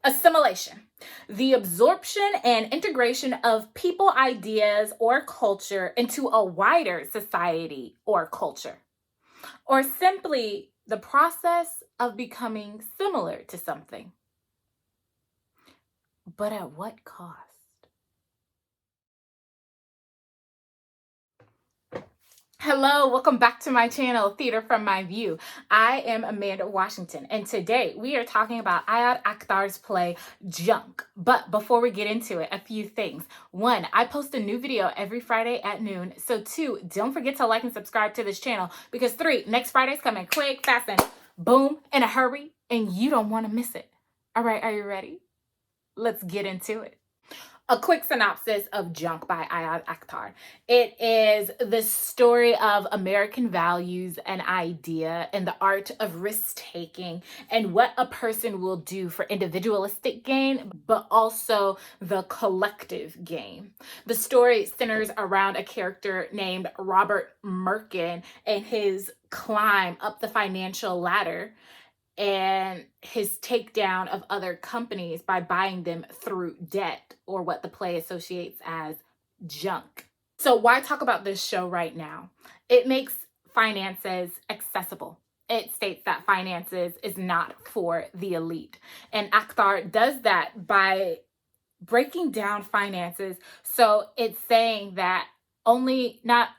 Assimilation, the absorption and integration of people, ideas, or culture into a wider society or culture, or simply the process of becoming similar to something. But at what cost? Hello, welcome back to my channel, Theater from My View. I am Amanda Washington, and today we are talking about Akhtar's play, Junk. But before we get into it, a few things. One, I post a new video every Friday at noon. So two, don't forget to like and subscribe to this channel, because three, next Friday's coming quick, fast, and boom, in a hurry, and you don't want to miss it. All right, are you ready? Let's get into it. A quick synopsis of Junk by Akhtar. It is the story of American values and idea and the art of risk-taking and what a person will do for individualistic gain, but also the collective gain. The story centers around a character named Robert Merkin and his climb up the financial ladder and his takedown of other companies by buying them through debt, or what the play associates as junk. So why talk about this show right now? It makes finances accessible. It states that finances is not for the elite. And Akhtar does that by breaking down finances. So it's saying that not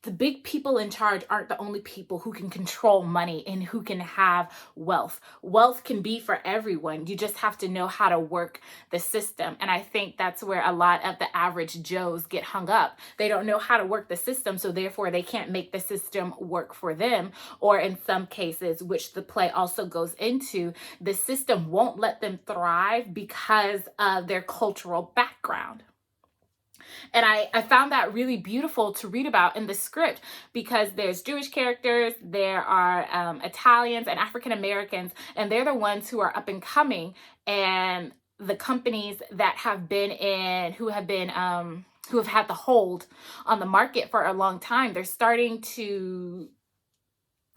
the big people in charge aren't the only people who can control money and who can have wealth. Wealth can be for everyone. You just have to know how to work the system. And I think that's where a lot of the average Joes get hung up. They don't know how to work the system, so therefore they can't make the system work for them. Or in some cases, which the play also goes into, the system won't let them thrive because of their cultural background. And I found that really beautiful to read about in the script, because there's Jewish characters, there are Italians and African Americans, and they're the ones who are up and coming. And the companies that have been who have had the hold on the market for a long time, they're starting to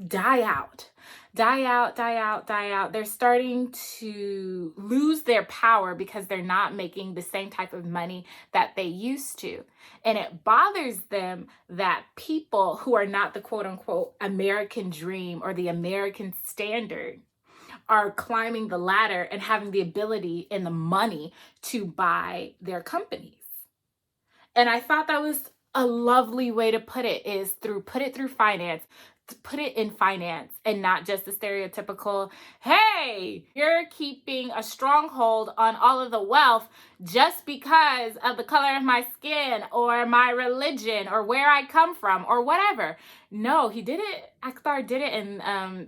die out. They're starting to lose their power because they're not making the same type of money that they used to. And it bothers them that people who are not the quote unquote American dream or the American standard are climbing the ladder and having the ability and the money to buy their companies. And I thought that was a lovely way to put it, is put it through finance. To put it in finance, and not just the stereotypical, hey, you're keeping a stronghold on all of the wealth just because of the color of my skin or my religion or where I come from or whatever. No, he did it. Akhtar did it in, I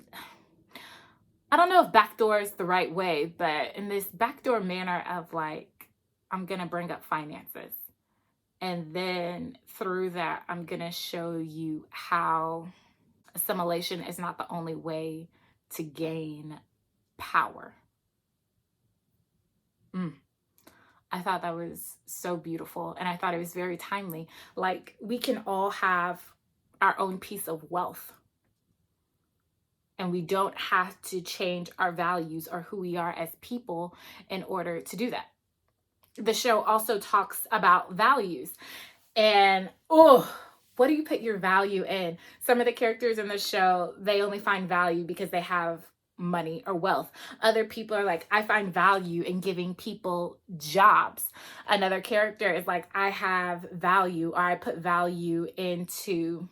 don't know if backdoor is the right way, but in this backdoor manner of like, I'm going to bring up finances. And then through that, I'm going to show you how assimilation is not the only way to gain power. I thought that was so beautiful, and I thought it was very timely. Like, we can all have our own piece of wealth, and we don't have to change our values or who we are as people in order to do that. The show also talks about values, and what do you put your value in? Some of the characters in the show, they only find value because they have money or wealth. Other people are like, I find value in giving people jobs. Another character is like, I have value, or I put value into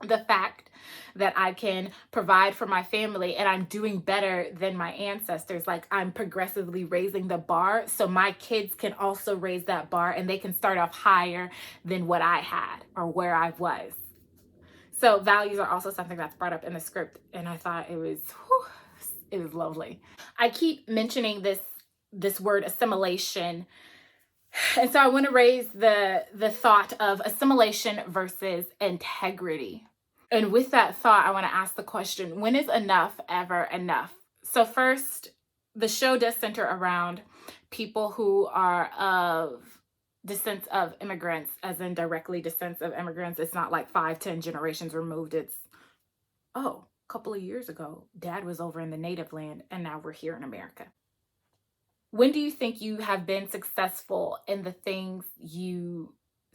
the fact that I can provide for my family and I'm doing better than my ancestors. Like, I'm progressively raising the bar so my kids can also raise that bar and they can start off higher than what I had or where I was. So values are also something that's brought up in the script, and I thought it was lovely. I keep mentioning this word assimilation. And so I want to raise the thought of assimilation versus integrity. And with that thought, I want to ask the question, when is enough ever enough? So first, the show does center around people who are of descents of immigrants, as in directly descents of immigrants. It's not like 5-10 generations removed. It's, a couple of years ago, Dad was over in the native land and now we're here in America. When do you think you have been successful in the things you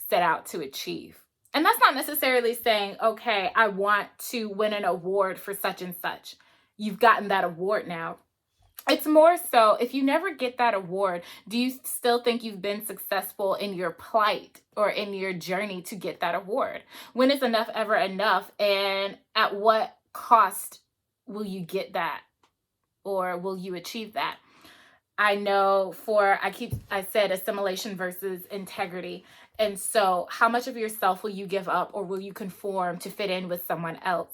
set out to achieve? And that's not necessarily saying, okay, I want to win an award for such and such. You've gotten that award now. It's more so, if you never get that award, do you still think you've been successful in your plight or in your journey to get that award? When is enough ever enough? And at what cost will you get that, or will you achieve that? I know I said assimilation versus integrity. And so how much of yourself will you give up, or will you conform to fit in with someone else?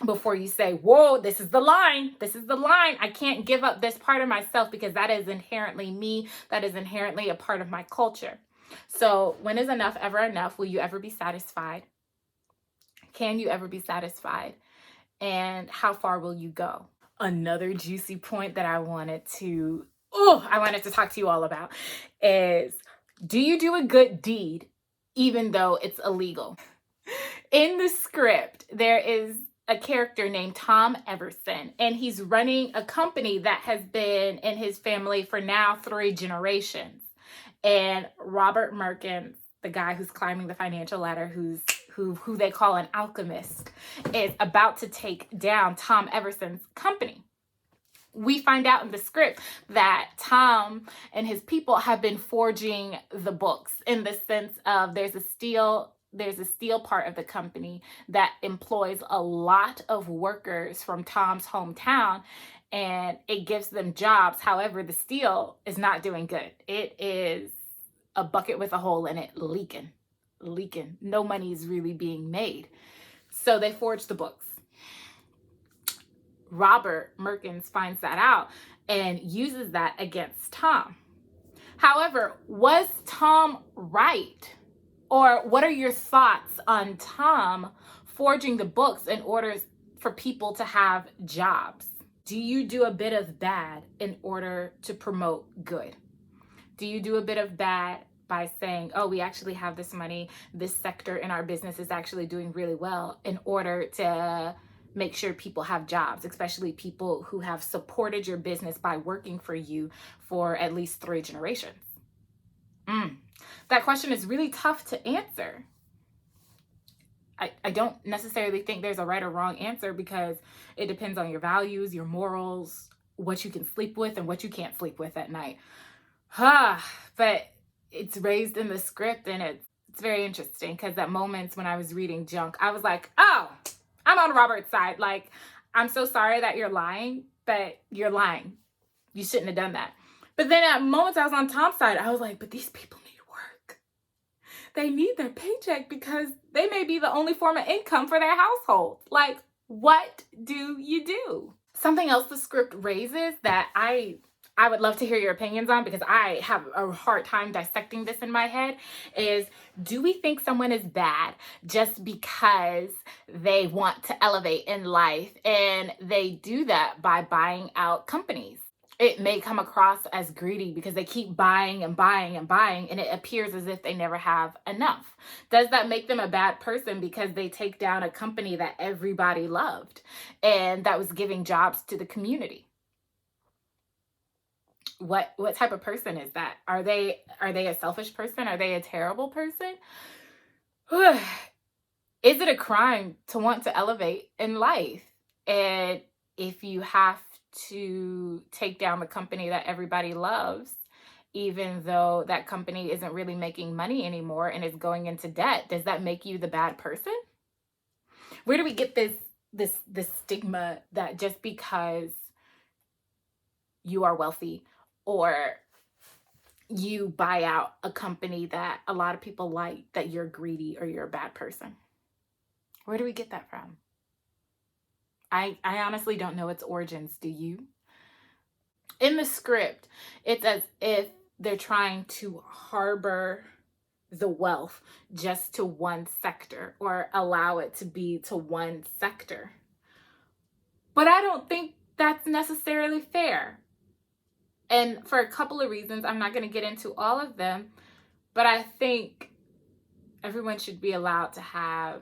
Before you say, whoa, this is the line. This is the line. I can't give up this part of myself because that is inherently me. That is inherently a part of my culture. So when is enough ever enough? Will you ever be satisfied? Can you ever be satisfied? And how far will you go? Another juicy point that I wanted to talk to you all about is, do you do a good deed even though it's illegal? In the script, there is a character named Tom Everson, and he's running a company that has been in his family for now 3 generations. And Robert Merkins, the guy who's climbing the financial ladder, who they call an alchemist, is about to take down Tom Everson's company. We find out in the script that Tom and his people have been forging the books, in the sense of there's a steel part of the company that employs a lot of workers from Tom's hometown, and it gives them jobs. However, the steel is not doing good. It is a bucket with a hole in it, leaking. No money is really being made. So they forge the books. Robert Merkins finds that out and uses that against Tom. However, was Tom right? Or what are your thoughts on Tom forging the books in order for people to have jobs? Do you do a bit of bad in order to promote good? Do you do a bit of bad by saying, oh, we actually have this money, this sector in our business is actually doing really well, in order to make sure people have jobs, especially people who have supported your business by working for you for at least 3 generations? That question is really tough to answer. I don't necessarily think there's a right or wrong answer, because it depends on your values, your morals, what you can sleep with and what you can't sleep with at night. But it's raised in the script, and it's very interesting, because at moments when I was reading Junk, I was like, oh, I'm on Robert's side. Like, I'm so sorry that you're lying, but you're lying. You shouldn't have done that. But then at moments I was on Tom's side, I was like, but these people need work. They need their paycheck, because they may be the only form of income for their household. Like, what do you do? Something else the script raises that I would love to hear your opinions on, because I have a hard time dissecting this in my head, is, do we think someone is bad just because they want to elevate in life, and they do that by buying out companies? It may come across as greedy because they keep buying and buying and buying, and it appears as if they never have enough. Does that make them a bad person because they take down a company that everybody loved and that was giving jobs to the community? What type of person is that? Are they a selfish person? Are they a terrible person? Is it a crime to want to elevate in life? And if you have to take down the company that everybody loves, even though that company isn't really making money anymore and is going into debt, does that make you the bad person? Where do we get this stigma that just because you are wealthy, or you buy out a company that a lot of people like, that you're greedy or you're a bad person? Where do we get that from? I honestly don't know its origins. Do you? In the script, it's as if they're trying to harbor the wealth just to one sector, or allow it to be to one sector. But I don't think that's necessarily fair. And for a couple of reasons, I'm not going to get into all of them, but I think everyone should be allowed to have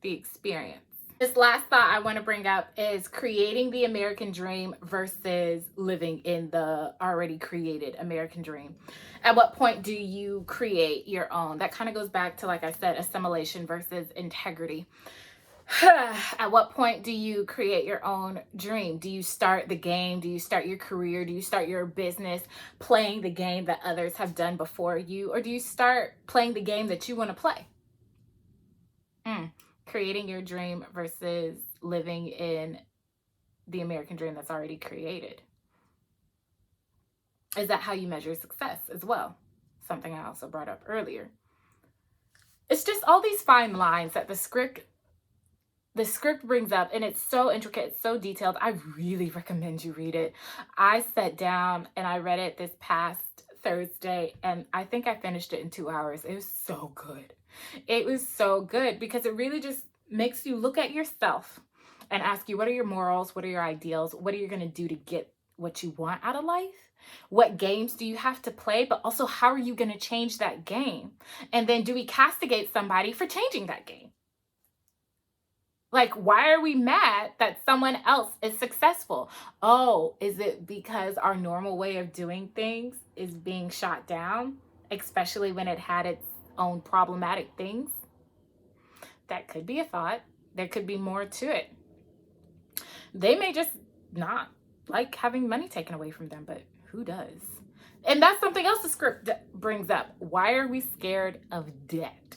the experience. This last thought I want to bring up is creating the American dream versus living in the already created American dream. At what point do you create your own? That kind of goes back to, like I said, assimilation versus integrity. At what point do you create your own dream? Do you start the game? Do you start your career? Do you start your business playing the game that others have done before you? Or do you start playing the game that you want to play? Creating your dream versus living in the American dream that's already created. Is that how you measure success as well? Something I also brought up earlier. It's just all these fine lines that the script brings up, and it's so intricate, it's so detailed. I really recommend you read it. I sat down and I read it this past Thursday, and I think I finished it in 2 hours. It was so good. It was so good because it really just makes you look at yourself and ask you, what are your morals? What are your ideals? What are you going to do to get what you want out of life? What games do you have to play? But also, how are you going to change that game? And then do we castigate somebody for changing that game? Like, why are we mad that someone else is successful? Oh, is it because our normal way of doing things is being shot down, especially when it had its own problematic things? That could be a thought. There could be more to it. They may just not like having money taken away from them, but who does? And that's something else the script brings up. Why are we scared of debt?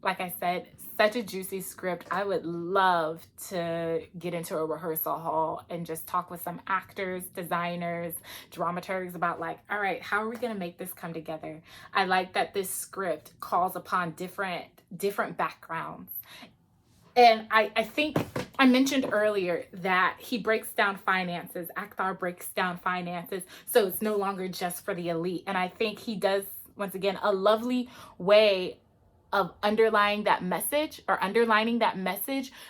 Like I said, such a juicy script. I would love to get into a rehearsal hall and just talk with some actors, designers, dramaturgs about, like, all right, how are we going to make this come together? I like that this script calls upon different backgrounds. And I think I mentioned earlier that he breaks down finances. Akhtar breaks down finances. So it's no longer just for the elite. And I think he does, once again, a lovely way of underlining that message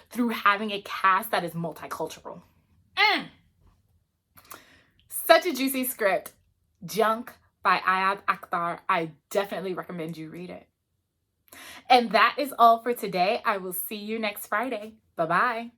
through having a cast that is multicultural. Such a juicy script. Junk by Akhtar. I definitely recommend you read it. And that is all for today. I will see you next Friday. Bye-bye.